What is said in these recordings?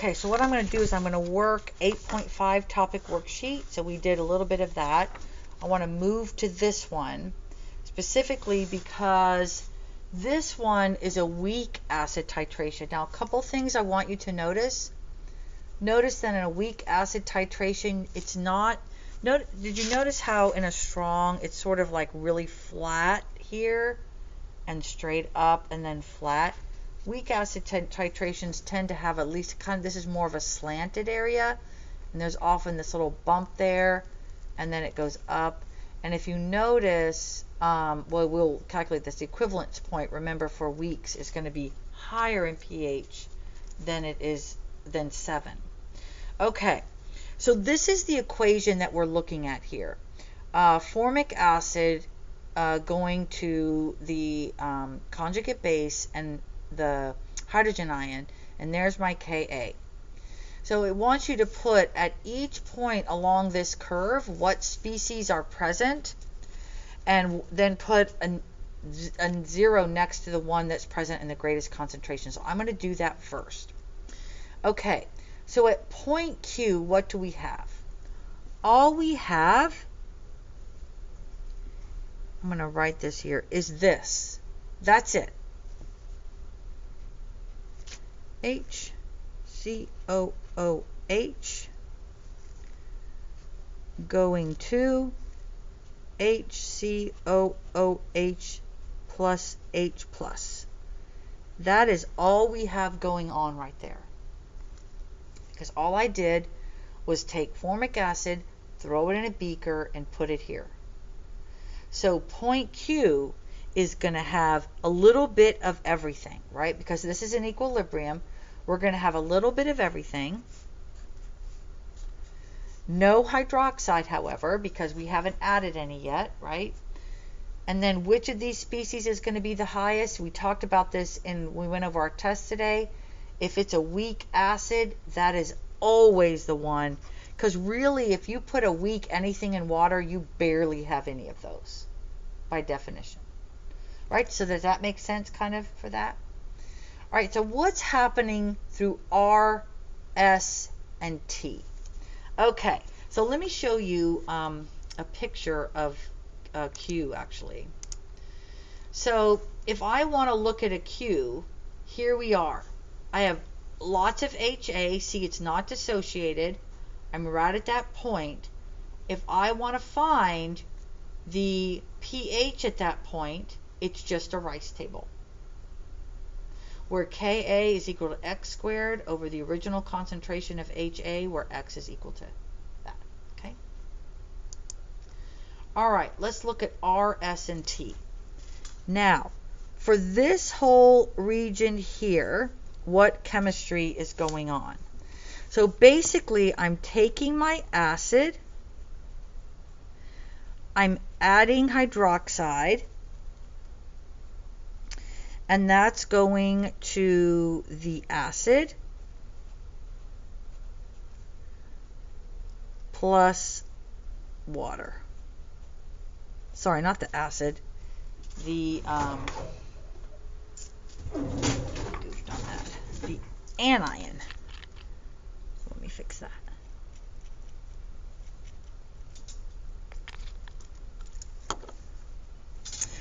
Okay, so what I'm going to do is I'm going to work 8.5 topic worksheet. So we did a little bit of that. I want to move to this one specifically because this one is a weak acid titration. Now, a couple things I want you to notice. Notice that in a weak acid titration, it's not, did you notice how in a strong, it's sort of like really flat here and straight up and then flat? Weak acid titrations tend to have at least this is more of a slanted area, and there's often this little bump there, and then it goes up. And if you notice, well, we'll calculate this. The equivalence point, remember, for weaks is going to be higher in pH than it is than 7. Okay, so this is the equation that we're looking at here. Formic acid going to the conjugate base and the hydrogen ion, and there's my Ka. So it wants you to put at each point along this curve what species are present, and then put a 0 next to the one that's present in the greatest concentration. So I'm going to do that first. Okay, so at point Q, what do we have? All we have, I'm going to write this here, is this. That's it. HCOOH going to HCOOH plus H plus. That is all we have going on right there. Because all I did was take formic acid, throw it in a beaker, and put it here. So point Q is going to have a little bit of everything, right? Because this is an equilibrium, we're going to have a little bit of everything. No hydroxide, however, because we haven't added any yet, right? And then which of these species is going to be the highest? We talked about this when we went over our test today. If it's a weak acid, that is always the one. Because really, if you put a weak anything in water, you barely have any of those, by definition. Right? So does that make sense kind of for that? All right, so what's happening through R, S, and T? Okay, so let me show you a picture of Q, actually. So if I want to look at a Q, here we are. I have lots of HA. See, it's not dissociated. I'm right at that point. If I want to find the pH at that point, it's just a Rice table, where Ka is equal to x squared over the original concentration of HA, where x is equal to that. Okay. All right, let's look at R, S, and T. Now, for this whole region here, what chemistry is going on? So basically, I'm taking my acid, I'm adding hydroxide, and that's going to the acid plus water. Sorry, not the acid. The the anion. So let me fix that.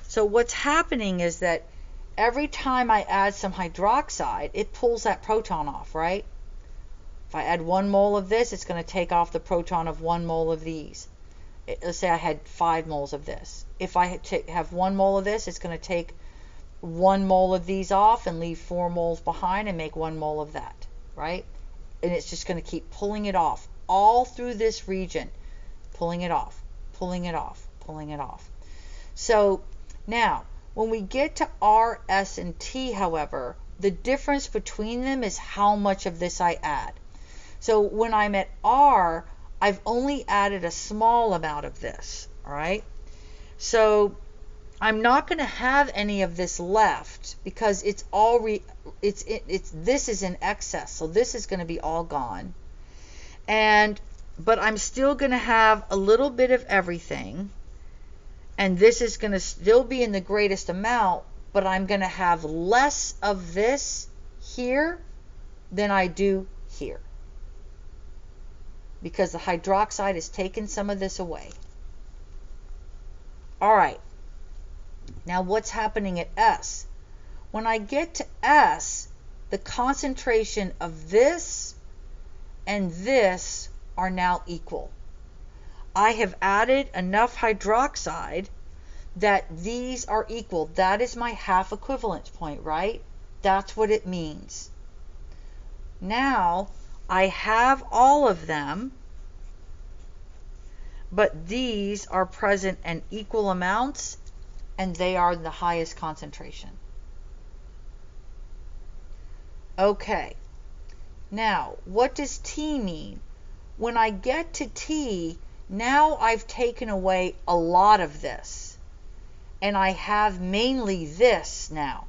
So what's happening is that every time I add some hydroxide, it pulls that proton off, right? If I add 1 mole of this, it's going to take off the proton of 1 mole of these. Let's say I had 5 moles of this. If I have 1 mole of this, it's going to take 1 mole of these off and leave 4 moles behind and make 1 mole of that, right? And it's just going to keep pulling it off all through this region, pulling it off, pulling it off, pulling it off. So now, when we get to R, S, and T, however, the difference between them is how much of this I add. So when I'm at R, I've only added a small amount of this, all right? So I'm not going to have any of this left because it's all this is in excess, so this is going to be all gone. But I'm still going to have a little bit of everything, and this is going to still be in the greatest amount, but I'm going to have less of this here than I do here, because the hydroxide has taken some of this away. All right, now what's happening at S? When I get to S, the concentration of this and this are now equal. I have added enough hydroxide that these are equal. That is my half equivalence point, right? That's what it means. Now, I have all of them, but these are present in equal amounts, and they are the highest concentration. Okay, now what does T mean? When I get to T, now I've taken away a lot of this, and I have mainly this now.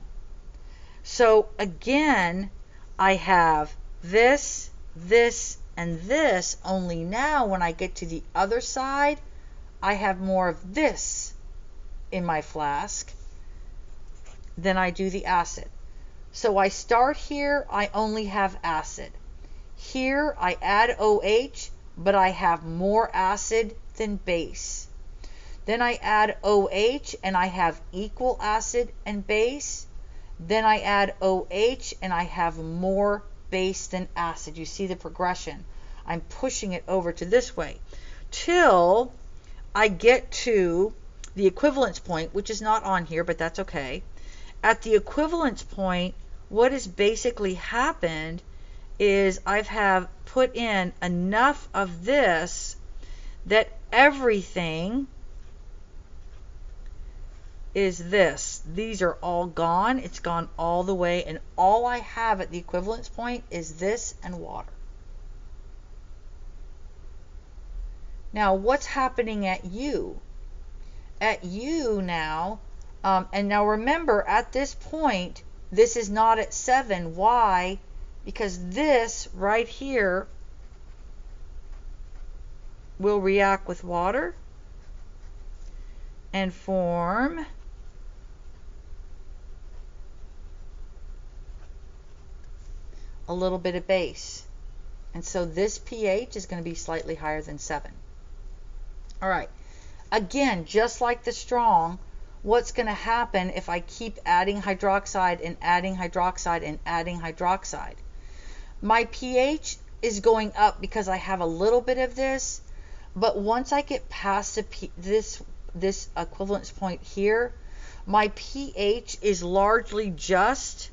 So again, I have this, this, and this, only now when I get to the other side, I have more of this in my flask than I do the acid. So I start here, I only have acid. Here I add OH, but I have more acid than base. Then I add OH and I have equal acid and base. Then I add OH and I have more base than acid. You see the progression. I'm pushing it over to this way till I get to the equivalence point, which is not on here, but that's okay. At the equivalence point, what has basically happened is I've put in enough of this that everything is this. These are all gone. It's gone all the way, and all I have at the equivalence point is this and water. Now, what's happening at U? At U now, and now remember, at this point, this is not at 7. Why? Because this right here will react with water and form a little bit of base. And so this pH is going to be slightly higher than 7. All right. Again, just like the strong, what's going to happen if I keep adding hydroxide and adding hydroxide and adding hydroxide? My pH is going up because I have a little bit of this, but once I get past this equivalence point here, my pH is largely just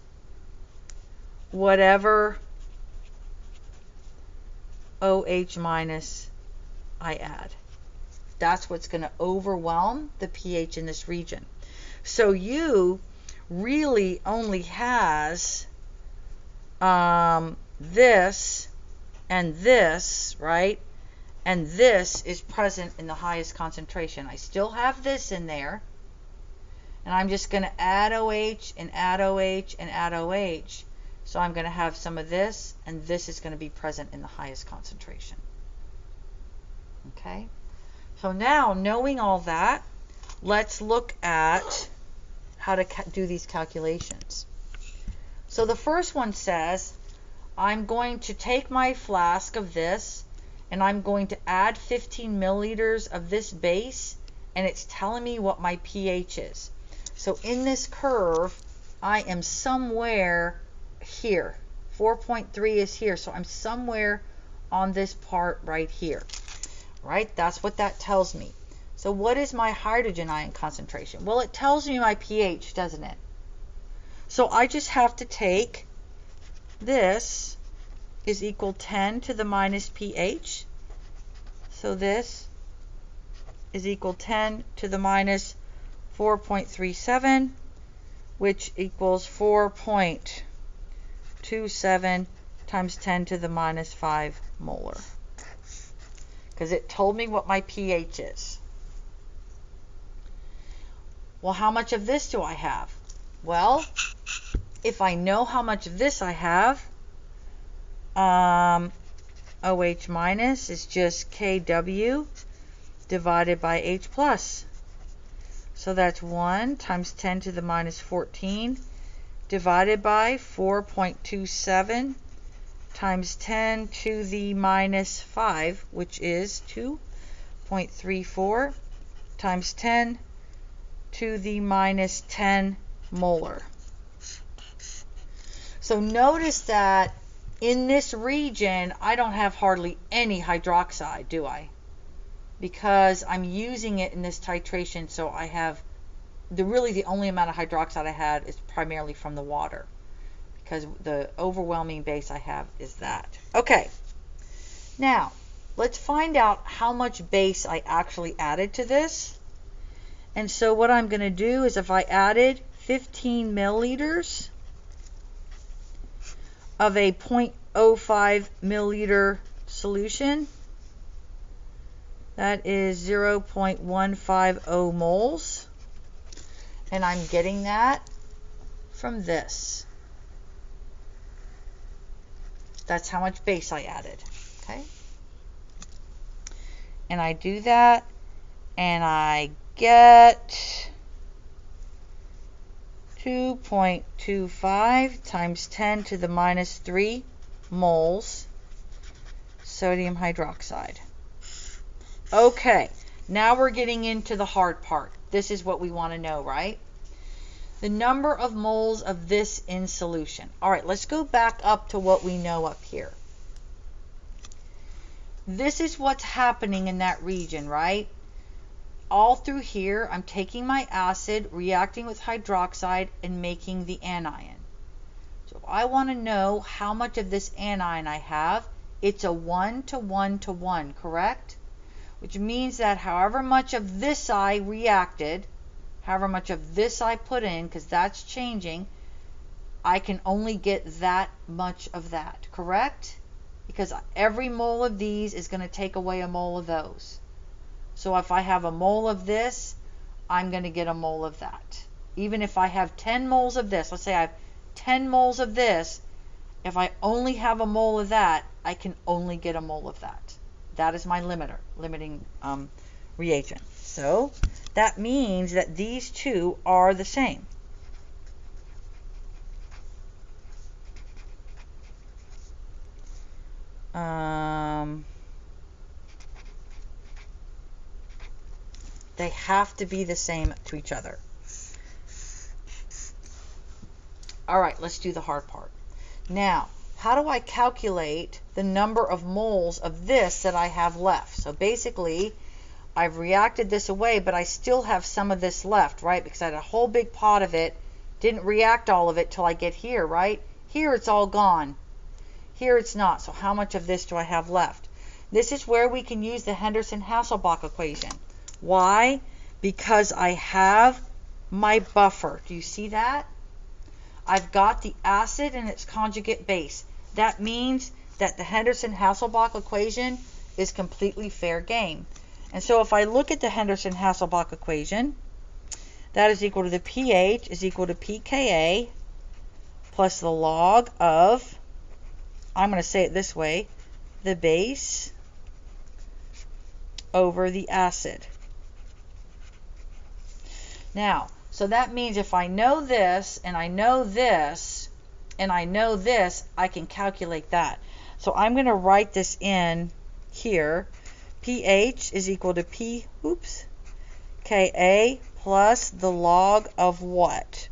whatever OH minus I add. That's what's going to overwhelm the pH in this region. So U really only has this and this, right? And this is present in the highest concentration. I still have this in there, and I'm just going to add OH and add OH and add OH. So I'm going to have some of this, and this is going to be present in the highest concentration. Okay? So now, knowing all that, let's look at how to do these calculations. So the first one says, I'm going to take my flask of this, and I'm going to add 15 milliliters of this base, and it's telling me what my pH is. So in this curve, I am somewhere here. 4.3 is here, so I'm somewhere on this part right here. Right? That's what that tells me. So what is my hydrogen ion concentration? Well, it tells me my pH, doesn't it? So I just have to take this is equal 10 to the minus pH. So this is equal 10 to the minus 4.37, which equals 4.27 times 10 to the minus 5 molar. Because it told me what my pH is. Well, how much of this do I have? Well, if I know how much of this I have, OH minus is just KW divided by H plus. So that's 1 times 10 to the minus 14 divided by 4.27 times 10 to the minus 5, which is 2.34 times 10 to the minus 10 molar. So notice that in this region, I don't have hardly any hydroxide, do I? Because I'm using it in this titration, so I have really the only amount of hydroxide I had is primarily from the water, because the overwhelming base I have is that. Okay, now let's find out how much base I actually added to this. And so what I'm going to do is, if I added 15 milliliters of a 0.05 milliliter solution, that is 0.150 moles, and I'm getting that from this. That's how much base I added. Okay, and I do that, and I get 2.25 times 10 to the minus 3 moles sodium hydroxide. Okay, now we're getting into the hard part. This is what we want to know, right? The number of moles of this in solution. All right, let's go back up to what we know up here. This is what's happening in that region, right? All through here, I'm taking my acid, reacting with hydroxide, and making the anion. So if I want to know how much of this anion I have, it's a 1 to 1 to 1, correct? Which means that however much of this I reacted, however much of this I put in, because that's changing, I can only get that much of that, correct? Because every mole of these is going to take away a mole of those. So if I have a mole of this, I'm going to get a mole of that. Even if I have 10 moles of this, let's say I have 10 moles of this, if I only have a mole of that, I can only get a mole of that. That is my limiting reagent. So that means that these two are the same. They have to be the same to each other. All right, let's do the hard part. Now, how do I calculate the number of moles of this that I have left? So basically, I've reacted this away, but I still have some of this left, right? Because I had a whole big pot of it, didn't react all of it till I get here, right? Here it's all gone. Here it's not. So how much of this do I have left? This is where we can use the Henderson-Hasselbalch equation. Why? Because I have my buffer. Do you see that? I've got the acid and its conjugate base. That means that the Henderson-Hasselbalch equation is completely fair game. And so if I look at the Henderson-Hasselbalch equation, that is equal to the pH is equal to pKa plus the log of, I'm going to say it this way, the base over the acid. Now, so that means if I know this, and I know this, and I know this, I can calculate that. So I'm going to write this in here. pH is equal to Ka plus the log of what?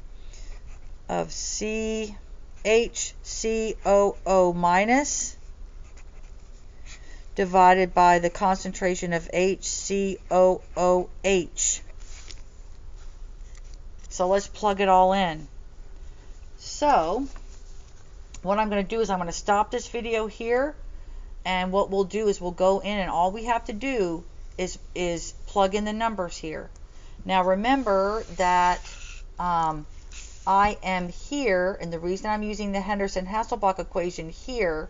Of HCOO minus divided by the concentration of HCOOH. So let's plug it all in. So what I'm going to do is I'm going to stop this video here, and what we'll do is we'll go in, and all we have to do is plug in the numbers here. Now remember that I am here, and the reason I'm using the Henderson-Hasselbalch equation here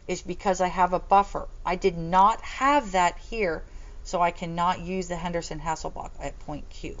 is because I have a buffer. I did not have that here, so I cannot use the Henderson-Hasselbalch at point Q.